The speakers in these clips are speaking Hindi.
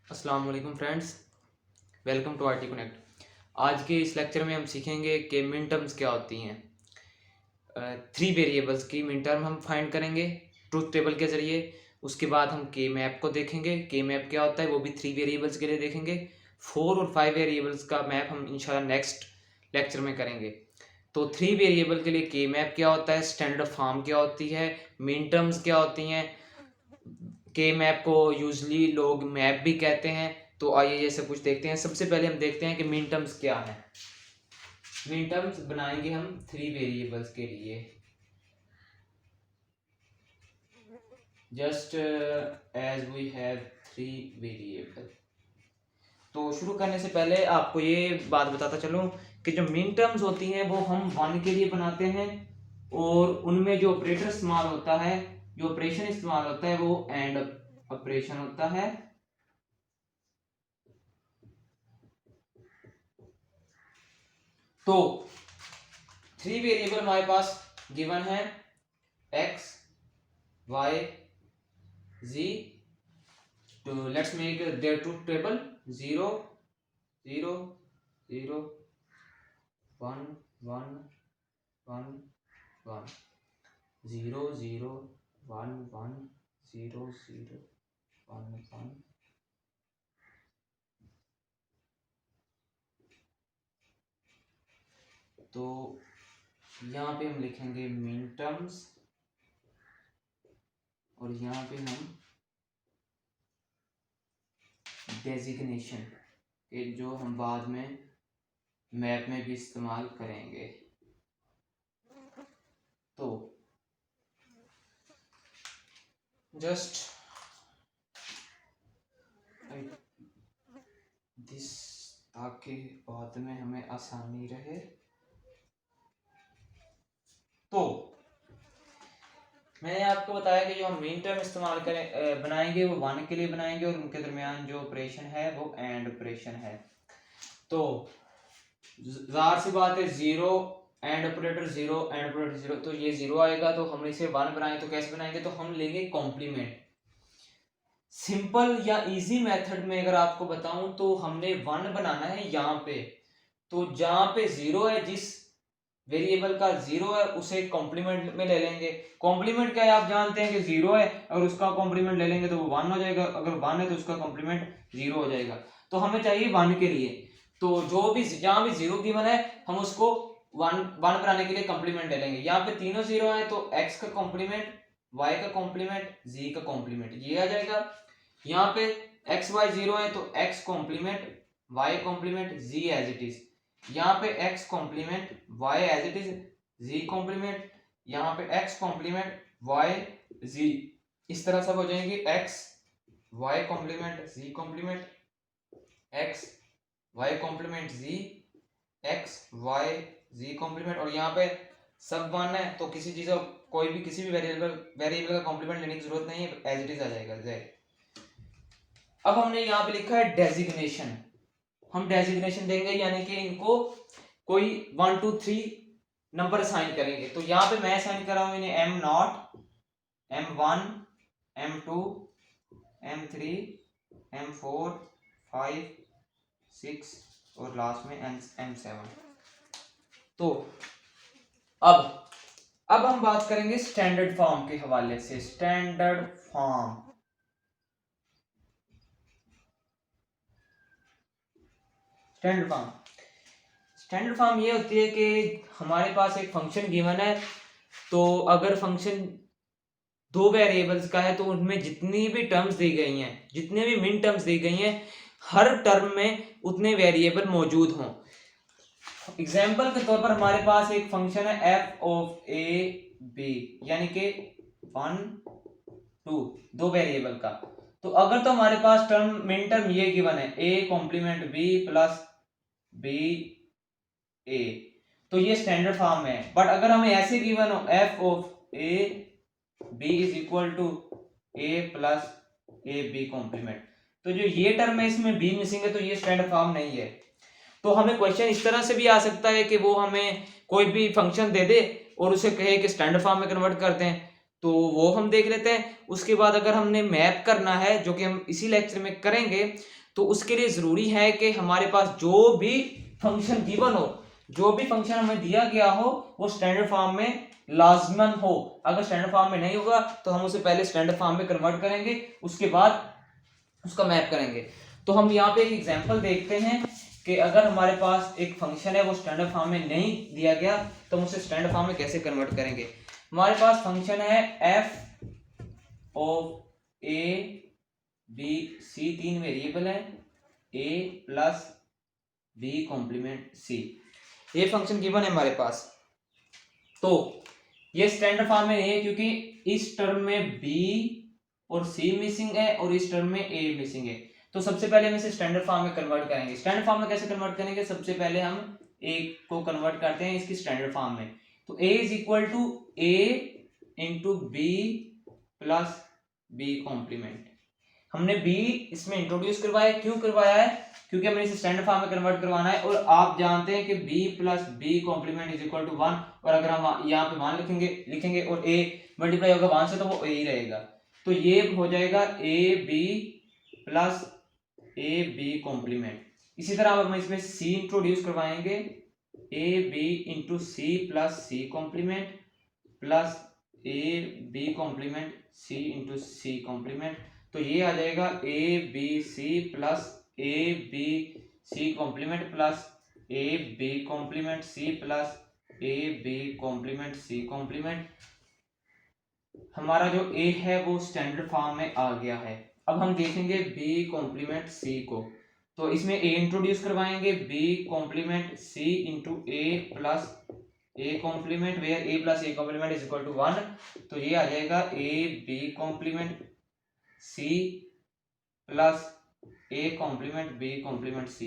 अस्सलाम वालेकुम friends, welcome to RT Connect. आज के इस लेक्चर में हम सीखेंगे कि मिन टर्म्स क्या होती हैं। थ्री वेरिएबल्स की मिन टर्म हम फाइंड करेंगे ट्रूथ टेबल के ज़रिए। उसके बाद हम के मैप को देखेंगे, के मैप क्या होता है वो भी थ्री वेरिएबल्स के लिए देखेंगे। फोर और फाइव वेरिएबल्स का मैप हम इंशाल्लाह नेक्स्ट लेक्चर में करेंगे। तो थ्री वेरिएबल के लिए के मैप क्या होता है, स्टैंडर्ड फॉर्म क्या होती है, मिन टर्म्स क्या होती हैं, के मैप को यूजली लोग मैप भी कहते हैं। तो आइए ये सब कुछ देखते हैं। सबसे पहले हम देखते हैं कि मिन टर्म्स क्या है। मिन टर्म्स बनाएंगे हम थ्री वेरिएबल्स के लिए। Just as we have three variable. तो शुरू करने से पहले आपको ये बात बताता चलूं कि जो मिन टर्म्स होती हैं वो हम वन के लिए बनाते हैं और उनमें जो ऑपरेटर इस्तेमाल होता है, जो ऑपरेशन इस्तेमाल होता है वो एंड ऑपरेशन होता है। तो थ्री वेरिएबल हमारे पास गिवन है x y z। तो let's make their truth table 0 0 0 1 1 1 1 0 0 1 1 0 0 1 1। तो यहाँ पे हम लिखेंगे मिन टर्म्स और यहाँ पे हम डेजिग्नेशन के जो हम बाद में मैप में भी इस्तेमाल करेंगे। तो जस्ट दिस ताकि बाद में हमें आसानी रहे। तो मैंने आपको बताया कि जो हम मेन टर्म इस्तेमाल करें बनाएंगे वो वन के लिए बनाएंगे और उनके दरमियान जो ऑपरेशन है वो एंड ऑपरेशन है। तो जाहिर सी बात है zero and operator zero and operator zero, तो ये जीरो आएगा। तो हम इसे वन बनाएं तो कैसे बनाएंगे, तो हम लेंगे कॉम्प्लीमेंट। सिंपल या इजी मेथड में अगर आपको बताऊं तो हमने वन बनाना है यहाँ पे। तो जहां पे जीरो है, जिस वेरिएबल का जीरो है उसे कॉम्प्लीमेंट में ले लेंगे। कॉम्प्लीमेंट क्या है आप जानते हैं कि जीरो है, अगर उसका कॉम्प्लीमेंट ले लेंगे तो वो वन हो जाएगा, अगर वन है तो उसका कॉम्प्लीमेंट जीरो हो जाएगा। तो हमें चाहिए वन के लिए। तो जो भी जहां भी जीरो गिवन है हम उसको वन वन बनाने के लिए कॉम्प्लीमेंट ले लेंगे। यहाँ पे तीनों जीरो है तो एक्स का कॉम्प्लीमेंट, वाई का कॉम्प्लीमेंट, जी का कॉम्प्लीमेंट ये आ जाएगा। यहाँ पे एक्स वाई जीरो है तो X complement, Y complement, Z as it is. यहाँ पे x complement, y as it is, z complement, यहाँ पे x कॉम्प्लीमेंट, y z। इस तरह सब हो जाएंगे x y complement, z complement, x y complement, z, x y z complement. और यहाँ पे सब वन है तो किसी चीज कोई भी किसी भी वेरिएबल का कॉम्प्लीमेंट लेने की जरूरत नहीं है, एज इट इज आ जाएगा z। अब हमने यहाँ पे लिखा है डेजिग्नेशन। हम डेजिग्नेशन देंगे यानी कि इनको कोई 1 2 3 नंबर असाइन करेंगे। तो यहाँ पे मैं असाइन कर रहा हूं इन्हें M0, M1, M2, M3, M4, 5, 6 और लास्ट में M7। तो अब हम बात करेंगे स्टैंडर्ड फॉर्म के हवाले से। Standard form, standard form standard form ये होती है कि हमारे पास एक फंक्शन गिवन है। तो अगर फंक्शन दो वेरिएबल्स का है तो उनमें जितनी भी टर्म्स दी गई हैं, जितने भी मिन टर्म्स दी गई हैं, हर टर्म में उतने वेरिएबल मौजूद हों। एग्जाम्पल के तौर पर हमारे पास एक फंक्शन है f ऑफ a b, यानी कि 1 2 दो वेरिएबल का। तो अगर तो हमारे पास टर्म मिन टर्म ये गिवन है a complement b plus b a, तो ये स्टैंडर्ड फॉर्म है। बट अगर हमें ऐसे गिवन हो f of a b is equal to a plus A B complement, तो जो ये टर्म है इसमें b मिसिंग है तो ये स्टैंडर्ड फॉर्म नहीं है। तो हमें क्वेश्चन इस तरह से भी आ सकता है कि वो हमें कोई भी फंक्शन दे दे और उसे कहे कि स्टैंडर्ड फॉर्म में कन्वर्ट कर दें, तो वो हम देख लेते हैं। उसके बाद अगर हमने मैप करना है, जो कि हम इसी लेक्चर में करेंगे, तो उसके लिए जरूरी है कि हमारे पास जो भी फंक्शन गिवन हो, जो भी फंक्शन हमें दिया गया हो, वो स्टैंडर्ड फॉर्म में लाजमन हो। अगर स्टैंडर्ड फॉर्म में नहीं होगा तो हम उसे पहले स्टैंडर्ड फॉर्म में कन्वर्ट करेंगे, उसके बाद उसका मैप करेंगे। तो हम यहाँ पे एक एग्जांपल देखते हैं कि अगर हमारे पास एक फंक्शन है वो स्टैंडर्ड फॉर्म में नहीं दिया गया तो हम उसे स्टैंडर्ड फॉर्म में कैसे कन्वर्ट करेंगे। हमारे पास फंक्शन है F of A B C, तीन वेरिएबल है, A plus B complement C, ये फंक्शन गिवन है हमारे पास। तो ये स्टैंडर्ड फॉर्म में नहीं है क्योंकि इस टर्म में बी और सी मिसिंग है और इस टर्म में ए मिसिंग है। तो सबसे पहले हम इसे स्टैंडर्ड फॉर्म में कन्वर्ट करेंगे। स्टैंडर्ड फॉर्म में कैसे कन्वर्ट करेंगे, सबसे पहले हम ए को कन्वर्ट करते हैं इसकी स्टैंडर्ड फॉर्म में। तो A is equal to A into B plus B complement. हमने बी इसमें इंट्रोड्यूस करवाया, क्यों करवाया है, क्योंकि हमें इसे स्टैंडर्ड फॉर्म में कन्वर्ट करवाना है। और आप जानते हैं कि b plus B complement is equal to 1, और अगर हम यहाँ पे 1 लिखेंगे और a मल्टीप्लाई होगा 1 से तो वो a ही रहेगा। तो ये हो जाएगा a b plus a b complement. इसी तरह अब हम इसमें c इंट्रोड्यूस करवाएंगे, a b into C plus C complement plus a b complement c into C complement. तो ये आ जाएगा a b c plus a b c complement plus a b complement c plus a b complement c complement. हमारा जो a है वो स्टैंडर्ड फॉर्म में आ गया है। अब हम देखेंगे b कॉम्प्लीमेंट c को। तो इसमें a इंट्रोड्यूस करवाएंगे, b complement c into a plus a complement where a plus a complement is equal to 1। तो ये आ जाएगा a b complement c plus a complement b complement c।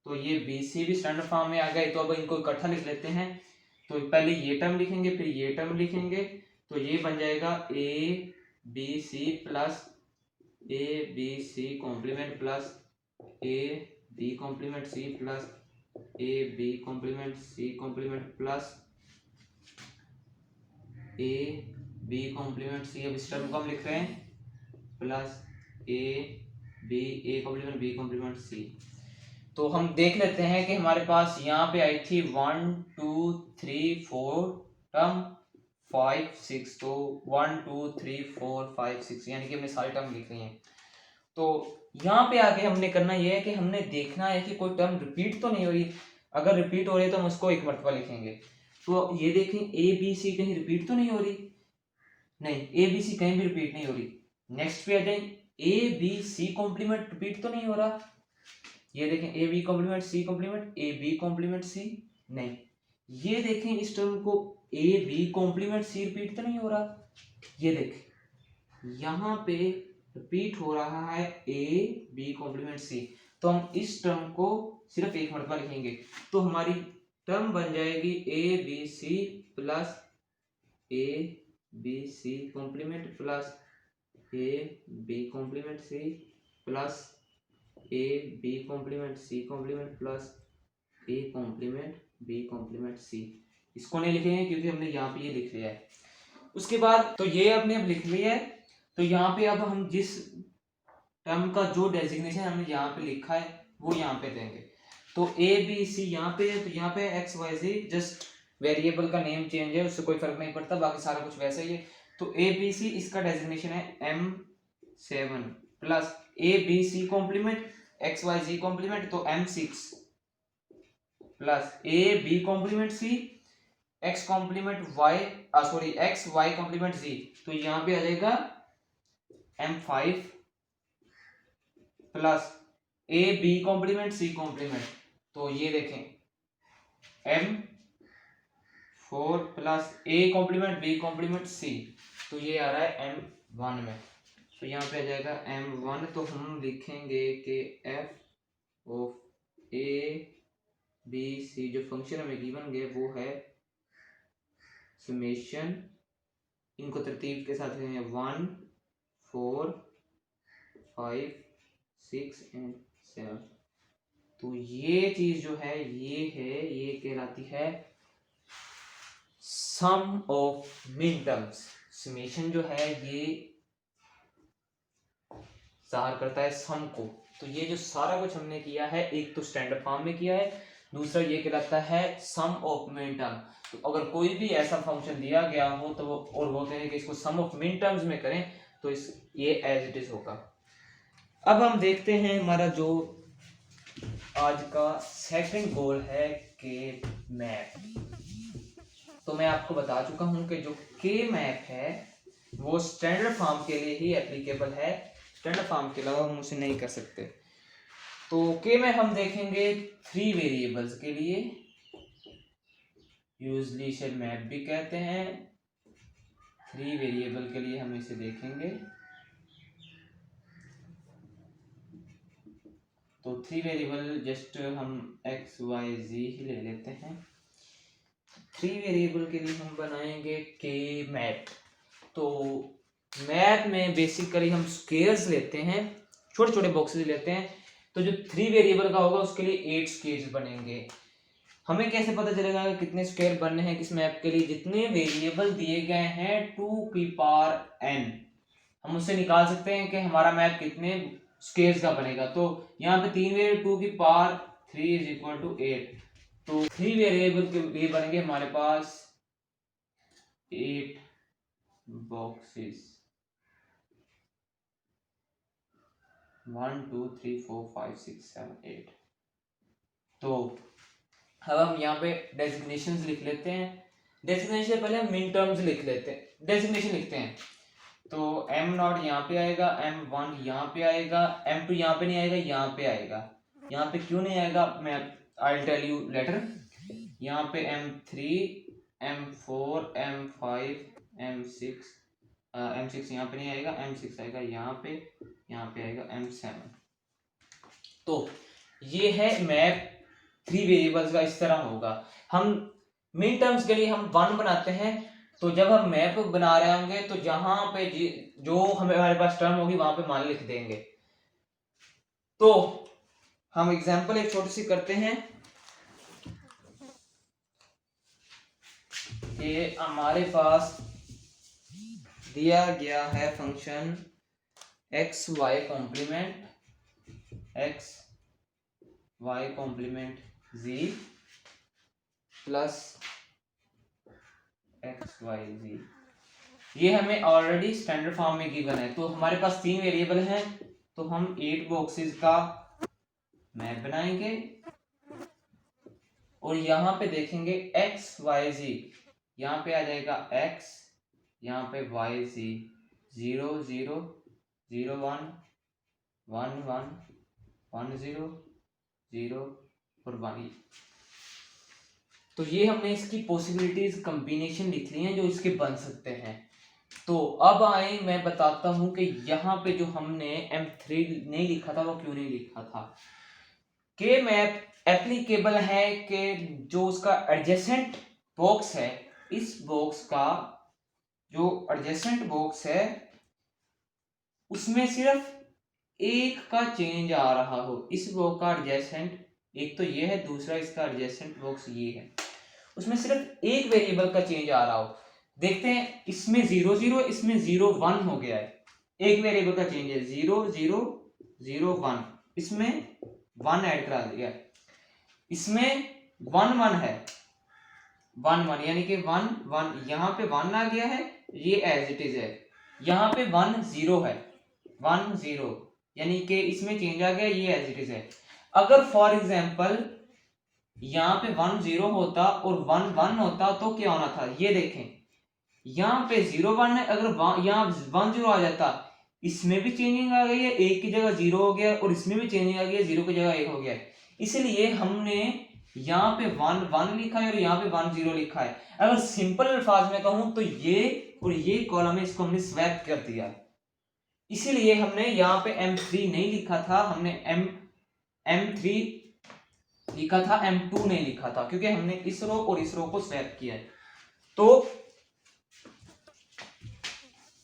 तो ये बी सी भी स्टैंडर्ड फॉर्म में आ गए। तो अब इनको इकट्ठा लिख लेते हैं। तो पहले ये टर्म लिखेंगे फिर ये टर्म लिखेंगे। तो ये बन जाएगा a b c plus a b c complement plus a b complement c plus a b complement c complement plus a b complement c। अब इस टर्म को हम लिख रहे हैं plus a b a complement b complement c। तो हम देख लेते हैं कि हमारे पास यहाँ पे आई थी 1 2 3 4 टर्म 5 6। तो 1 2 3 4 5 6 यानी कि हमने सारे टर्म लिख लिए हैं। तो यहाँ पे आके हमने करना यह है कि हमने देखना है कि कोई टर्म रिपीट तो नहीं हो रही। अगर रिपीट हो रही है तो हम उसको एक मरतबा लिखेंगे। तो ये देखें ए बी सी कहीं रिपीट तो नहीं हो रही, नहीं ए बी सी कहीं भी रिपीट नहीं हो रही। नेक्स्ट पे आ जाए, a B C complement repeat तो नहीं हो रहा। ये देखें a B complement C complement a B complement c, नहीं। ये देखें इस टर्म को a B complement c repeat तो नहीं हो रहा। ये देखें यहाँ पे रिपीट हो रहा है ए बी कॉम्प्लीमेंट सी। तो हम इस टर्म को सिर्फ एक मरतबा लिखेंगे। तो हमारी टर्म बन जाएगी a B c plus A B C complement plus A B complement c plus A B complement C complement plus A complement B complement c. इसको नहीं लिखेंगे क्योंकि हमने यहाँ पे ये लिख लिया है। उसके बाद तो ये हमने अब लिख लिया है। तो यहाँ पे अब हम जिस टर्म का जो डेजिग्नेशन हमने यहाँ पे लिखा है वो यहाँ पे देंगे। तो ए बी सी यहाँ पे है, तो यहाँ पे एक्स वाई जी जस्ट वेरिएबल का नेम चेंज है, उससे कोई फर्क नहीं पड़ता, बाकी सारा कुछ वैसा ही है। तो ए बी सी इसका डेजिग्नेशन है M7 plus A B C complement X Y Z complement तो M6 plus A B complement C X complement Y sorry X Y complement Z. तो यहाँ पे आ जाएगा M5 plus A B complement C complement. तो ये देखें M4 प्लस ए कॉम्प्लीमेंट बी कॉम्प्लीमेंट सी। तो ये आ रहा है M1 में। तो यहाँ पे आ जाएगा M1। तो हम लिखेंगे कि f of A B c जो फंक्शन हमें गिवन गया वो है समेशन, इनको तरतीब के साथ लिखेंगे 1 4 5 6 एंड 7। तो ये चीज जो है ये कहलाती है सम ऑफ मिन टर्म्स। समेशन जो है ये ज़ाहिर करता है सम को। तो ये जो सारा कुछ हमने किया है, एक तो स्टैंडर्ड फॉर्म में किया है, दूसरा ये कहलाता है सम ऑफ मिन टर्म। तो अगर कोई भी ऐसा फंक्शन दिया गया हो तो वो और बोलते हैं कि इसको सम ऑफ मिन टर्म्स में करें, तो इस ये एज इट इज होगा। अब हम देखते हैं हमारा जो आज का सेकंड गोल है, के मैप। तो मैं आपको बता चुका हूं कि जो के मैप है वो स्टैंडर्ड फॉर्म के लिए ही एप्लीकेबल है, स्टैंडर्ड फॉर्म के अलावा हम उसे नहीं कर सकते। तो के में हम देखेंगे 3 वेरिएबल्स के लिए, यूजली इसे मैप भी कहते हैं। 3 वेरिएबल के लिए हम इसे देखेंगे। तो 3 वेरिएबल जस्ट हम x y z ही ले लेते हैं। 3 वेरिएबल के लिए हम बनाएंगे के मैप। तो मैप में बेसिकली हम स्क्वेयर्स लेते हैं, छोटे छोटे बॉक्सेस लेते हैं। तो जो 3 वेरिएबल का होगा उसके लिए 8 स्क्वेयर्स बनेंगे। हमें कैसे पता चलेगा कि कितने स्क्वायर बनने हैं किस मैप के लिए? जितने वेरिएबल दिए गए हैं 2 की पावर n, हम उससे निकाल सकते हैं कि हमारा मैप कितने स्क्वायर्स का बनेगा। तो यहाँ पे 3 वेरिएबल 2 की पावर 3 इज इक्वल टू 8। तो 3 वेरिएबल के लिए बनेंगे हमारे पास 8 बॉक्सेस, 1 2 3 4 5 6 7 8। तो अब हम यहाँ पे डेजिग्नेशंस लिख लेते हैं। डेजिग्नेशन से पहले हम मिन टर्म्स लिख लेते हैं, डेजिग्नेशन लिखते हैं। तो m0 यहाँ पे आएगा, m1 यहाँ पे आएगा, m2 यहाँ पे नहीं आएगा, यहाँ पे आएगा। यहाँ पे क्यों नहीं आएगा मैं आई टेल यू लेटर। यहाँ पे m3 m4 m5 m6 m6 यहाँ पे नहीं आएगा, m6 आएगा यहाँ पे आएगा m7। तो ये है मैप 3 वेरिएबल्स का, इस तरह होगा। हम मिन टर्म्स के लिए हम 1 बनाते हैं। तो जब हम मैप बना रहे होंगे तो जहां पे जो हमारे पास टर्म होगी वहां पे मान लिख देंगे। तो हम एग्जांपल एक छोटी सी करते हैं कि हमारे पास दिया गया है function X Y complement z plus X Y Z. ये हमें ऑलरेडी स्टैंडर्ड फॉर्म में गिवन है। तो हमारे पास 3 वेरिएबल हैं, तो हम 8 बॉक्सेस का मैप बनाएंगे और यहाँ पे देखेंगे एक्स वाई जी। यहाँ पे आ जाएगा x, यहाँ पे वाई जी 0 0 0 1 1 1 1 0 0 और 1। तो ये हमने इसकी पॉसिबिलिटीज कॉम्बिनेशन लिख ली हैं जो इसके बन सकते हैं। तो अब आए मैं बताता हूं कि यहाँ पे जो हमने m3 नहीं लिखा था वो क्यों नहीं लिखा था। के मैप एप्लीकेबल है कि जो उसका एडजेसेंट बॉक्स है, इस बॉक्स का जो एडजेसेंट बॉक्स है उसमें सिर्फ एक का चेंज आ रहा हो। इस बॉक्स का एडजेसेंट एक तो ये है, दूसरा इसका एडजेसेंट बॉक्स ये है, उसमें सिर्फ एक वेरिएबल का चेंज आ रहा हो। देखते हैं, इसमें 0 0, इसमें 0 1 हो गया है, एक वेरिएबल का चेंज है 0 0 0 1, इसमें 1 ऐड करा दिया, इसमें 1 1 है 1 1, यानी कि 1 1 यहाँ पे 1 आ गया है, ये एज इट इज है। यहाँ पे 1 0 है 1 0, यानी कि इसमें चेंज आ गया, ये एज इट इज है। अगर फॉर एग्जाम्पल यहाँ पे 1 0 होता और 1 1 होता तो क्या होना था, ये देखें। यहाँ पे 0 1 है, अगर यहाँ 1 0 आ जाता, इसमें भी चेंजिंग आ गई है, एक की जगह 0 हो गया, और इसमें भी चेंजिंग आ गई है, 0 की जगह 1 हो गया। इसलिए हमने यहाँ पे 1 1 लिखा है और यहाँ पे 1 0 लिखा है। अगर सिंपल अल्फाज में कहूं तो ये और ये कॉलम है, इसको हमने स्वैप कर दिया। इसीलिए हमने यहाँ पे m3 नहीं लिखा था, हमने m3 लिखा था, m2 नहीं लिखा था, क्योंकि हमने इस रो और इस रो को स्वैप किया है। तो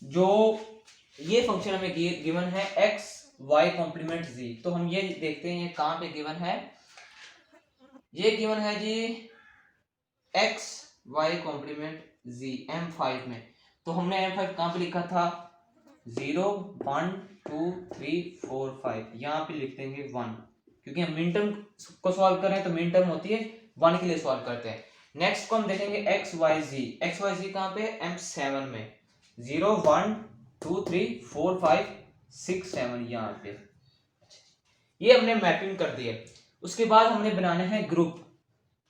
जो ये फंक्शन हमें गिवन है x y कॉम्प्लीमेंट z, तो हम ये देखते हैं ये कहां पे गिवन है। ये गिवन है जी x y complement z m5 में। तो हमने m5 कहां पे लिखा था, 0 1 2 3 4 5, यहाँ पे लिख देंगे 1, क्योंकि हम मिन टर्म को सॉल्व कर रहे हैं तो मिन टर्म होती है 1 के लिए सॉल्व करते हैं। नेक्स्ट को हम देखेंगे एक्स वाई जी कहाँ पे है, M7 में 0 1 2 3 4 5 6 7 यहाँ पे। ये हमने मैपिंग कर दी है। उसके बाद हमने बनाने हैं ग्रुप।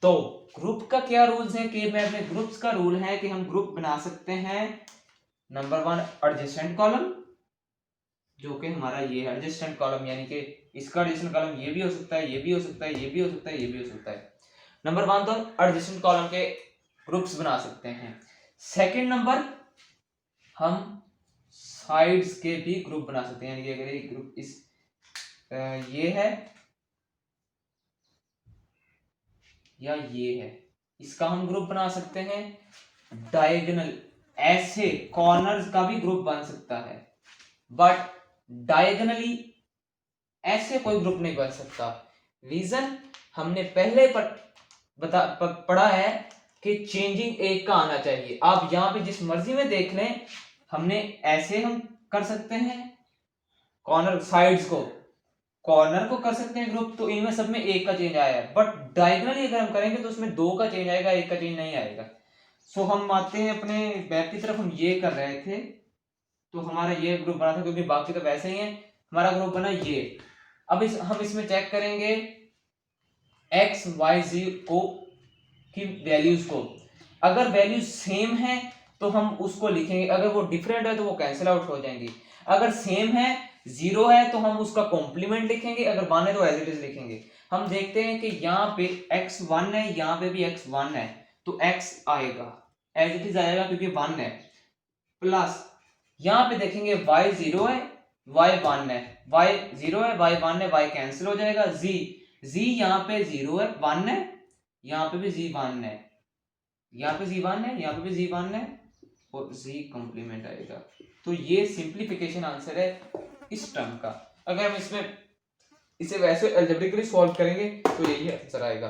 तो ग्रुप का क्या रूल्स है कि मैं अपने ग्रुप्स का रूल है कि हम ग्रुप बना सकते हैं। नंबर 1 एडजेसेंट कॉलम, जो कि हमारा ये है एडजेसेंट कॉलम, यानी कि इसका एडजेसेंट कॉलम ये भी हो सकता है, ये भी हो सकता है, ये भी हो सकता है, ये भी हो सकता है। नंबर 1 तो हम एडजेसेंट कॉलम के ग्रुप्स बना सकते हैं। सेकंड नंबर हम साइड्स के भी ग्रुप बना सकते हैं, यानी कि अगर ये ग्रुप इस ये है या ये है, इसका हम ग्रुप बना सकते हैं। डायगोनल ऐसे कॉर्नर्स का भी ग्रुप बन सकता है, बट डायगोनली ऐसे कोई ग्रुप नहीं बन सकता। रीजन हमने पहले पढ़ा है कि चेंजिंग एक का आना चाहिए। आप यहाँ पे जिस मर्जी में देख लें, हमने ऐसे हम कर सकते हैं कॉर्नर साइड्स को, कॉर्नर को कर सकते हैं ग्रुप, तो इनमें सब में एक का चेंज आया है। बट डायगोनली अगर हम करेंगे तो उसमें 2 का चेंज आएगा, 1 का चेंज नहीं आएगा। सो हम आते हैं अपने बैक की तरफ, हम ये कर रहे थे तो हमारा ये ग्रुप बना था, क्योंकि बाकी तो वैसे ही है। हमारा ग्रुप बना ये। अब हम इसमें चेक करेंगे एक्स वाई जी को की वैल्यूज को। अगर वैल्यूज सेम है तो हम उसको लिखेंगे, अगर वो डिफरेंट है तो वो कैंसिल आउट हो जाएंगी। अगर सेम है 0 है तो हम उसका कॉम्प्लीमेंट लिखेंगे, अगर 1 है तो एज इट इज लिखेंगे। हम देखते हैं कि यहाँ पे x1 है, यहाँ पे भी x1 है, तो x आएगा एज इट इज आएगा क्योंकि 1 है। प्लस यहाँ पे देखेंगे y 0 है, y 1 है, y 0 है, y 1 है, y कैंसिल हो जाएगा। z यहाँ पे 0 है, 1 है, यहाँ पे भी z 1 है, यहाँ पे z 1 है, यहाँ पे भी z 1 है, और z कॉम्प्लीमेंट आएगा। तो ये सिंप्लीफिकेशन आंसर है इस टर्म का। अगर हम इसमें इसे वैसे अलजेब्रिकली सॉल्व करेंगे तो यही आंसर आएगा।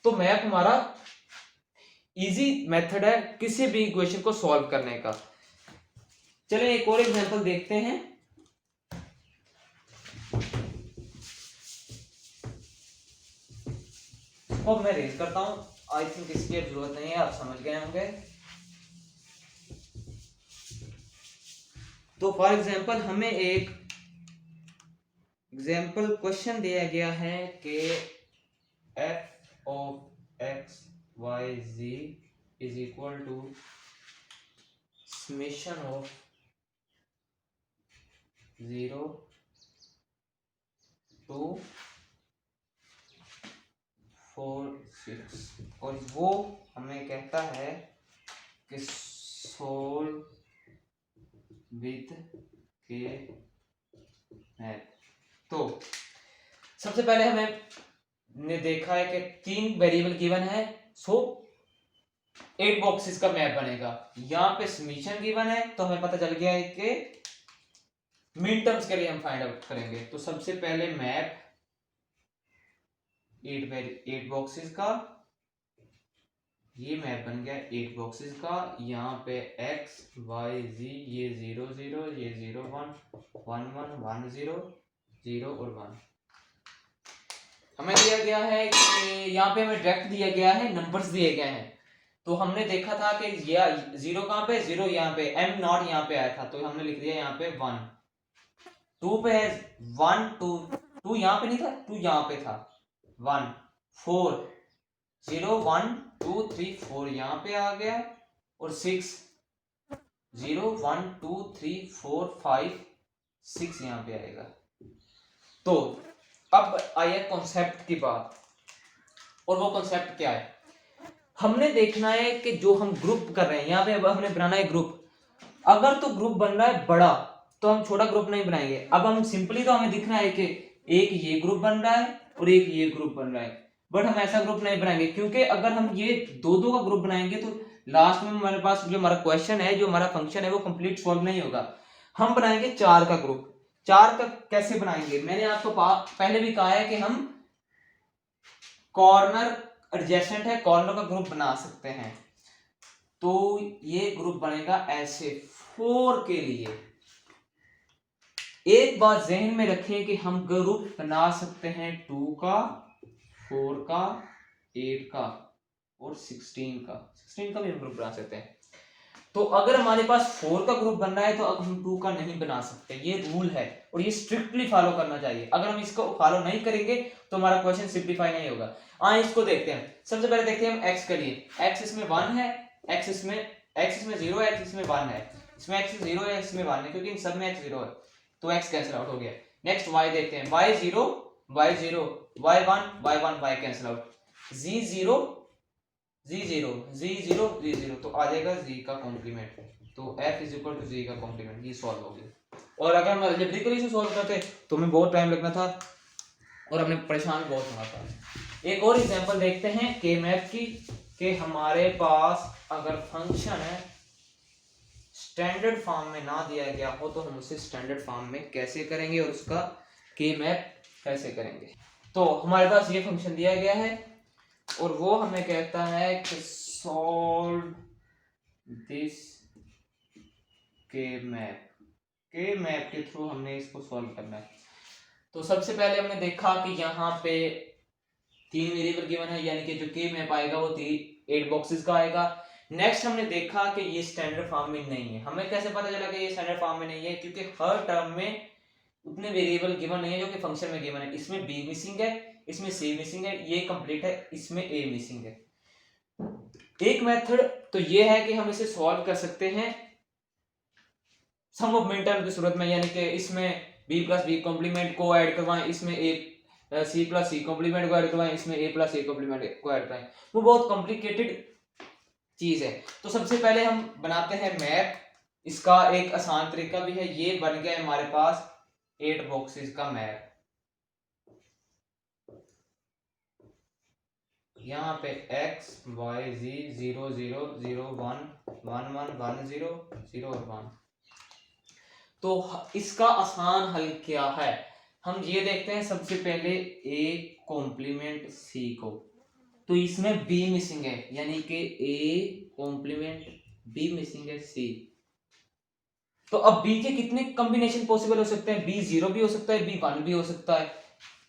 तो मैप हमारा इजी मेथड है किसी भी इक्वेशन को सॉल्व करने का। चलिए एक और एग्जांपल देखते हैं। अब मैं रेज करता हूं, आई थिंक इसकी अब जरूरत नहीं है, आप समझ गए होंगे। तो फॉर एग्जांपल हमें एक एग्जांपल क्वेश्चन दिया गया है कि f of x y z is equal to summation of 0 to 4 6, और वो हमें कहता है कि सोल्व विद के मैप। तो सबसे पहले हमें ने देखा है कि 3 वेरिएबल गिवन है, सो 8 बॉक्सेस का मैप बनेगा। यहाँ पे समीशन गिवन है तो हमें पता चल गया है कि मिन टर्म्स के लिए हम फाइंड आउट करेंगे। तो सबसे पहले मैप 8 बॉक्सेस का, ये मैप बन गया 8 बॉक्सेस का। यहाँ पे x y z, ये 0 0, ये 0 1 1 1 1 0 0 और 1 हमें दिया गया है कि यहाँ पे हमें डायरेक्ट दिया गया है, नंबर्स दिए गए हैं। तो हमने देखा था कि ये 0 कहाँ पे, 0 यहाँ पे, m नॉट यहाँ पे आया था तो हमने लिख दिया यहाँ पे 1। 2 पे है 1 2, 2 यहाँ पे नहीं था, 2 यहाँ पे था 1 4 0 1 2 3 4 यहाँ पे आ गया, और 6 0 1 2 3 4 5 6 यहाँ पे आएगा। तो अब आइए कॉन्सेप्ट की बात, और वो कॉन्सेप्ट क्या है। हमने देखना है कि जो हम ग्रुप कर रहे हैं, यहाँ पे अब हमने बनाना है ग्रुप। अगर तो ग्रुप बन रहा है बड़ा तो हम छोटा ग्रुप नहीं बनाएंगे। अब हम सिंपली तो हमें दिखना है कि एक ये ग्रुप बन रहा है और एक ये ग्रुप बन रहा है, बट हम ऐसा ग्रुप नहीं बनाएंगे, क्योंकि अगर हम ये दो का ग्रुप बनाएंगे तो लास्ट में हमारे पास जो हमारा क्वेश्चन है, जो हमारा फंक्शन है, वो कंप्लीट सॉल्व नहीं होगा। हम बनाएंगे 4 का ग्रुप। 4 का कैसे बनाएंगे, मैंने आपको पहले भी कहा है कि हम कॉर्नर एडजेसेंट है, कॉर्नर का ग्रुप बना सकते हैं। तो ये ग्रुप बनेगा ऐसे 4 के लिए, एक बात जहन में रखें कि हम ग्रुप बना सकते हैं 2 का, 4 का, 8 का और 16 का भी हम ग्रुप बना सकते हैं। तो अगर हमारे पास 4 का ग्रुप बनना है तो अब हम 2 का नहीं बना सकते, ये रूल है और ये स्ट्रिक्टली फॉलो करना चाहिए। अगर हम इसको फॉलो नहीं करेंगे तो हमारा क्वेश्चन सिंप्लीफाई नहीं होगा। इसको देखते हैं। सबसे पहले देखते हैं हम x के लिए। x इसमें 1 है, x इसमें 0 है, x इसमें 1 है, इसमें x 0 है, इसमें 1 है, क्योंकि इन सब में x 0 है तो x कैंसिल आउट हो गया। नेक्स्ट y देखते हैं। y 0, y 0, y 1, y 1, y cancel out. z 0, z 0, z 0, z 0 तो आ जाएगा z का कॉम्प्लीमेंट। तो f is equal to z का कॉम्प्लीमेंट, ये सॉल्व हो गया। और अगर हम अलजेब्रिकली इसे सॉल्व करते तो हमें बहुत टाइम लगना था और हमने परेशान बहुत होना था। एक और एग्जांपल देखते हैं के मैप की, कि हमारे पास अगर फंक्शन है स्टैंडर्ड फॉर्म में ना दिया गया हो तो हम उसे स्टैंडर्ड फॉर्म में कैसे करेंगे और उसका के मैप कैसे करेंगे। तो हमारे पास ये फंक्शन दिया गया है और वो हमें कहता है कि सॉल्व दिस के मैप के थ्रू हमने इसको सॉल्व करना है। तो सबसे पहले हमने देखा कि यहाँ पे 3 वेरिएबल गिवन है, यानी कि जो के मैप आएगा वो 8 बॉक्सेस का आएगा। नेक्स्ट हमने देखा कि ये स्टैंडर्ड फॉर्म में नहीं है। हमें कैसे पता चला कि ये स्टैंडर्ड फॉर्म में नहीं है? क्योंकि हर टर्म में उतने वेरिएबल गिवन नहीं है जो कि फंक्शन में गिवन है। इसमें b मिसिंग है, इसमें c मिसिंग है, ये कंप्लीट है, इसमें a मिसिंग है। एक मेथड तो ये है कि हम इसे सॉल्व कर सकते हैं सम ऑफ मिन टर्म की सूरत में, यानी कि इसमें b प्लस b कॉम्प्लीमेंट को ऐड करवाएं, इसमें a c plus c complement को ऐड करवाएं, इसमें a प्लस a कॉम्प्लीमेंट को ऐड कराएं। वो बहुत कॉम्प्लिकेटेड चीज है। तो सबसे पहले हम बनाते हैं मैप। इसका एक आसान तरीका भी है। ये बन गया हमारे पास 8 बॉक्सेस का मैप। यहाँ पे x y z 0 0 0 1 1 1 1 0 0 और 1। तो इसका आसान हल क्या है? हम ये देखते हैं सबसे पहले a कॉम्प्लीमेंट c को। तो इसमें b मिसिंग है, यानी कि a कॉम्प्लीमेंट b मिसिंग है c। तो अब b के कितने कॉम्बिनेशन पॉसिबल हो सकते हैं? b 0 भी हो सकता है, b 1 भी हो सकता है।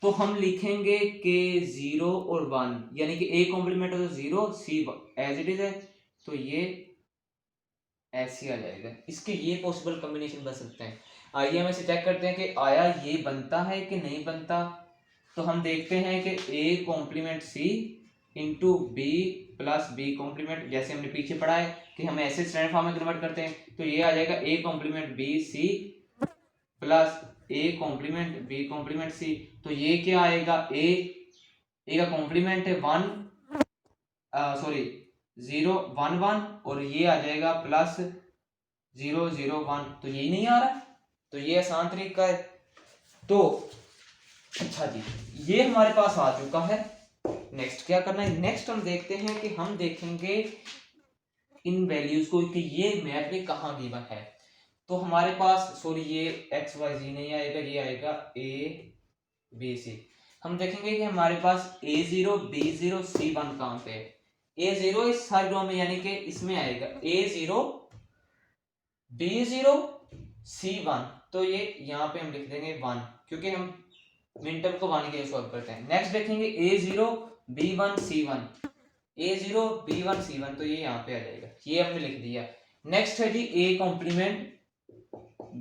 तो हम लिखेंगे कि 0 और 1, यानी कि a कॉम्प्लीमेंट है तो 0, c एज इट इज है, तो ये ऐसे आ जाएगा। इसके ये पॉसिबल कॉम्बिनेशन बन सकते हैं। आइए हम इसे चेक करते हैं कि आया ये बनता है कि नहीं बनता। तो हम देखते हैं कि a complement c into b plus b complement, जैसे हमने पीछे पढ़ा है कि हम ऐसे स्टैंडर्ड फॉर्म में कन्वर्ट करते हैं, तो ये आ जाएगा a complement b c plus a complement b complement c। तो ये क्या आएगा? a का कॉम्प्लीमेंट है 0 1 1 और ये आ जाएगा प्लस 0 0 1। तो यही नहीं आ रहा, तो ये आसान तरीका है। तो अच्छा जी, ये हमारे पास आ चुका है। नेक्स्ट क्या करना है? नेक्स्ट हम देखते हैं कि हम देखेंगे इन वैल्यूज को कि ये मैप में कहाँ गिवन है। तो हमारे पास ये x y z नहीं आएगा, ये आएगा a b c। हम देखेंगे कि हमारे पास a0 b0 c1 कहाँ पे है। a0 इस हर रो में, यानी कि इसमें आएगा a0 b0 c1। तो ये यहाँ पे हम लिख देंगे 1, क्योंकि हम मिनटर्म को 1 के लिए सॉल्व करते हैं। नेक्स्ट देखेंगे a0 b1 c1, a0 b1 c1, तो ये यहाँ पे आ जाएगा, ये हमने लिख दिया। नेक्स्ट है जी a कॉम्प्लीमेंट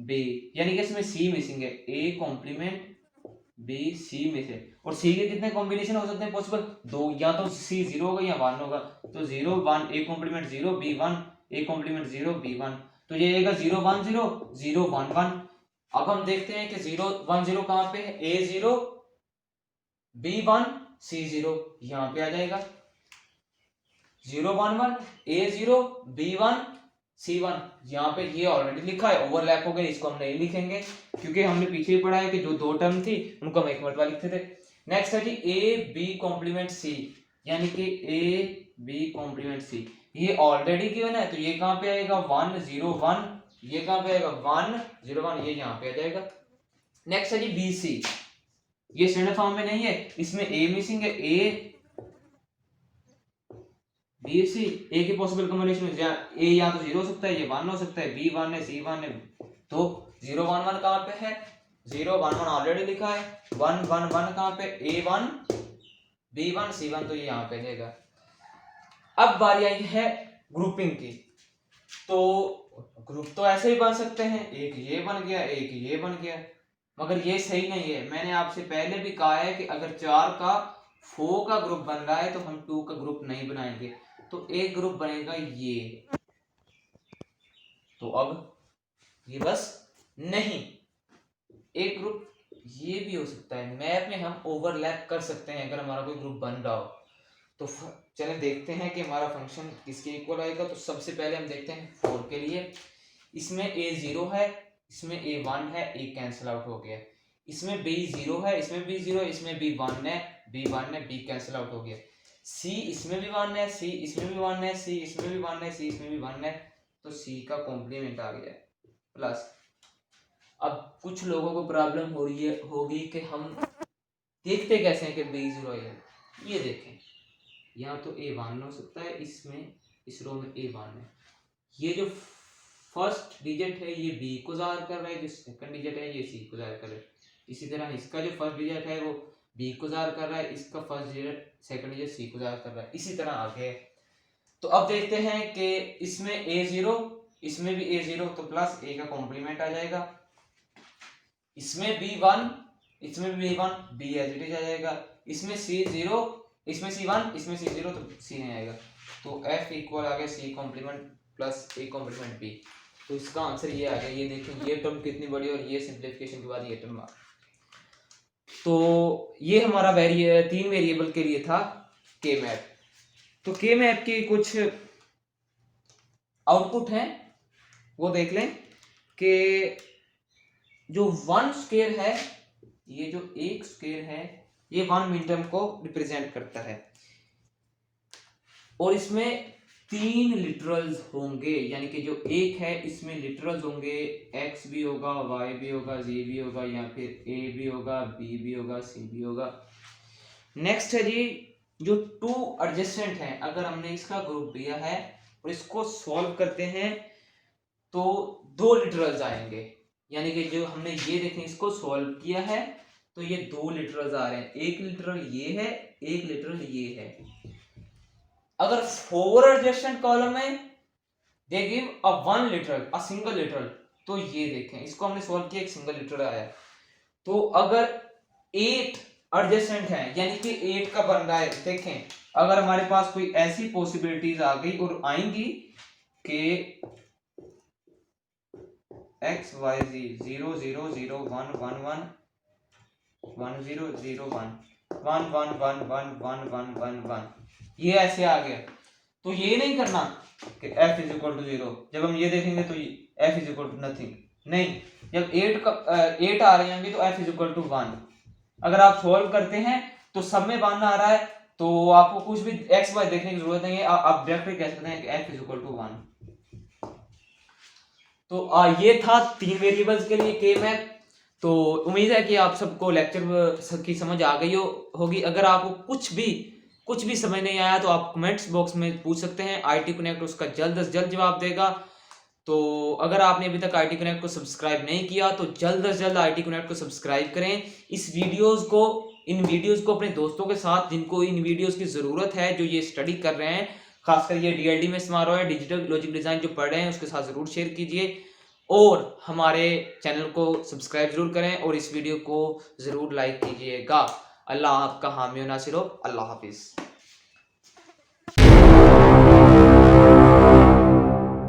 b, यानी कि इसमें c मिसिंग है, a कॉम्प्लीमेंट b c में से। और c के कितने कॉम्बिनेशन हो सकते हैं पॉसिबल? 2, या तो c 0 होगा या 1 होगा। तो 0 1 a complement 0 b 1 a complement 0 b 1, तो ये आएगा 0 1 0 0 1 1। अब हम देखते हैं कि 0 1 0 कहाँ पे है? a 0 b 1 c 0, यहाँ पे आ जाएगा 0 1 1 a 0 b 1 c1। यहाँ पे ये ऑलरेडी लिखा है, ओवरलैप हो गया, इसको हम नहीं लिखेंगे क्योंकि हमने पीछे ही पढ़ा है कि जो 2 टर्म थी उनको हम एक मरतबा लिखते थे। नेक्स्ट है जी a b कॉम्प्लीमेंट c, यानी कि a b कॉम्प्लीमेंट c, ये ऑलरेडी गिवन है, तो ये कहाँ पे आएगा? 1 0 1, ये कहाँ पे आएगा? 1 0 1, ये यहाँ पे आ जाएगा। नेक्स्ट है जी b c, ये स्टैंडर्ड फॉर्म में नहीं है, इसमें a मिसिंग है, a बी सी। ए की पॉसिबल कॉम्बिनेशन में ए या तो 0 हो सकता है, ये 1 हो सकता है, बी 1 है, सी 1 है, तो 0 1 1 कहाँ पे है? 0 1 1 ऑलरेडी लिखा है, 1 1 1 कहाँ पे, A1 B1 C1, तो ये यहाँ पे रहेगा। अब बारी आई है ग्रुपिंग की। तो ग्रुप तो ऐसे ही बन सकते हैं, एक ये बन गया, एक ये बन गया, मगर ये सही नहीं है। मैंने आपसे पहले भी कहा है कि अगर 4 का 4 का ग्रुप बन रहा है तो हम 2 का ग्रुप नहीं बनाएंगे, तो एक ग्रुप बनेगा ये। तो अब ये बस नहीं, एक ग्रुप ये भी हो सकता है, मैप में हम ओवरलैप कर सकते हैं अगर हमारा कोई ग्रुप बन रहा हो। तो चले देखते हैं कि हमारा फंक्शन किसके इक्वल आएगा। तो सबसे पहले हम देखते हैं 4 के लिए, इसमें A0 है, इसमें A1 है, A कैंसिल आउट हो गया, इसमें B0 है, इसमें B0 है, इसमें B1 है, B1 है, B कैंसिल आउट हो गया, C इसमें भी 1 है, C इसमें भी 1 है, C इसमें भी 1 है, C इसमें भी 1 है, तो C का कॉम्प्लीमेंट आ गया प्लस। अब कुछ लोगों को प्रॉब्लम हो रही है होगी कि हम देखते कैसे हैं कि B0 है। ये देखें, यहाँ तो A1 हो सकता है, इसमें इस रो में A1 है, ये जो फर्स्ट डिजिट है ये B को ज़ाहिर कर रहा है, जो सेकंड डिजिट है ये C को ज़ाहिर कर रहा है। इसी तरह इसका जो फर्स्ट डिजिट है वो B को ज़ाहिर कर रहा है, इसका first digit second digit C को ज़ाहिर कर रहा है, इसी तरह आगे। तो अब देखते हैं कि इसमें A0, इसमें भी A0, तो प्लस A का कॉम्प्लीमेंट आ जाएगा, इसमें B1, इसमें भी B1, B as it is आ जाएगा, इसमें C0, इसमें C1, इसमें C0, तो C नहीं आएगा। तो F इक्वल आ गया C complement plus A complement B। तो इसका आंसर ये आ गया। ये देखें ये टर्म कितनी बड़ी, और ये सिंप्लीफिकेशन के बाद ये टर्म आ। तो ये हमारा 3 वेरिएबल के लिए था के मैप। तो के मैप के कुछ आउटपुट हैं वो देख लें कि जो 1 स्क्वायर है, ये जो एक स्क्वायर है ये 1 मिनटर्म को रिप्रेजेंट करता है, और इसमें 3 लिटरल्स होंगे, यानी कि जो एक है इसमें लिटरल्स होंगे, x भी होगा, y भी होगा, z भी होगा, या फिर a भी होगा, b भी होगा, c भी होगा। नेक्स्ट है जी जो 2 एडजेसेंट हैं, अगर हमने इसका ग्रुप लिया है और इसको सॉल्व करते हैं तो 2 लिटरल्स आएंगे, यानी कि जो हमने ये देखें इसको सॉल्व किया है तो ये 2 लिटरल्स आ रहे हैं, एक लिटरल ये है, एक लिटरल ये है। अगर 4 एडजेसेंट कॉलम है they give a 1 literal, a single literal, तो ये देखें इसको हमने सॉल्व किया, एक सिंगल लिटरल आया। तो अगर 8 एडजेसेंट है, यानी कि 8 का बन रहा है, देखें अगर हमारे पास कोई ऐसी पॉसिबिलिटीज आ गई और आएंगी कि x y z 0 0 0 1 1 1 1 0 0 1 1 1 1 1 1 1 1 1, ये ऐसे आ गया। तो ये नहीं करना कि f इज इक्वल टू 0, जब हम ये देखेंगे तो f is equal to nothing, नहीं, जब 8 आ रहे होंगे तो f इज इक्वल टू 1। अगर आप सॉल्व करते हैं तो सब में 1 आ रहा है, तो आपको कुछ भी x y देखने की जरूरत नहीं है, आप डायरेक्टली कह सकते हैं कि f इज इक्वल टू 1। तो ये था 3 वेरिएबल्स के लिए के मैप। तो उम्मीद है कि आप सबको लेक्चर की समझ आ गई होगी। अगर आपको कुछ भी समझ नहीं आया तो आप कमेंट्स बॉक्स में पूछ सकते हैं, IT कनेक्ट उसका जल्द से जल्द जवाब देगा। तो अगर आपने अभी तक IT कनेक्ट को सब्सक्राइब नहीं किया तो जल्द से जल्द IT कनेक्ट को सब्सक्राइब करें। इन वीडियोस को अपने दोस्तों के साथ, जिनको इन वीडियोस की ज़रूरत है, जो ये स्टडी कर रहे हैं, खासकर ये DLD में समारोह है, डिजिटल लॉजिक डिज़ाइन जो पढ़ रहे हैं, उसके साथ ज़रूर शेयर कीजिए और हमारे चैनल को सब्सक्राइब जरूर करें और इस वीडियो को ज़रूर लाइक कीजिएगा। अल्लाह आपका हामी और नासिर हो। अल्लाह हाफिज़।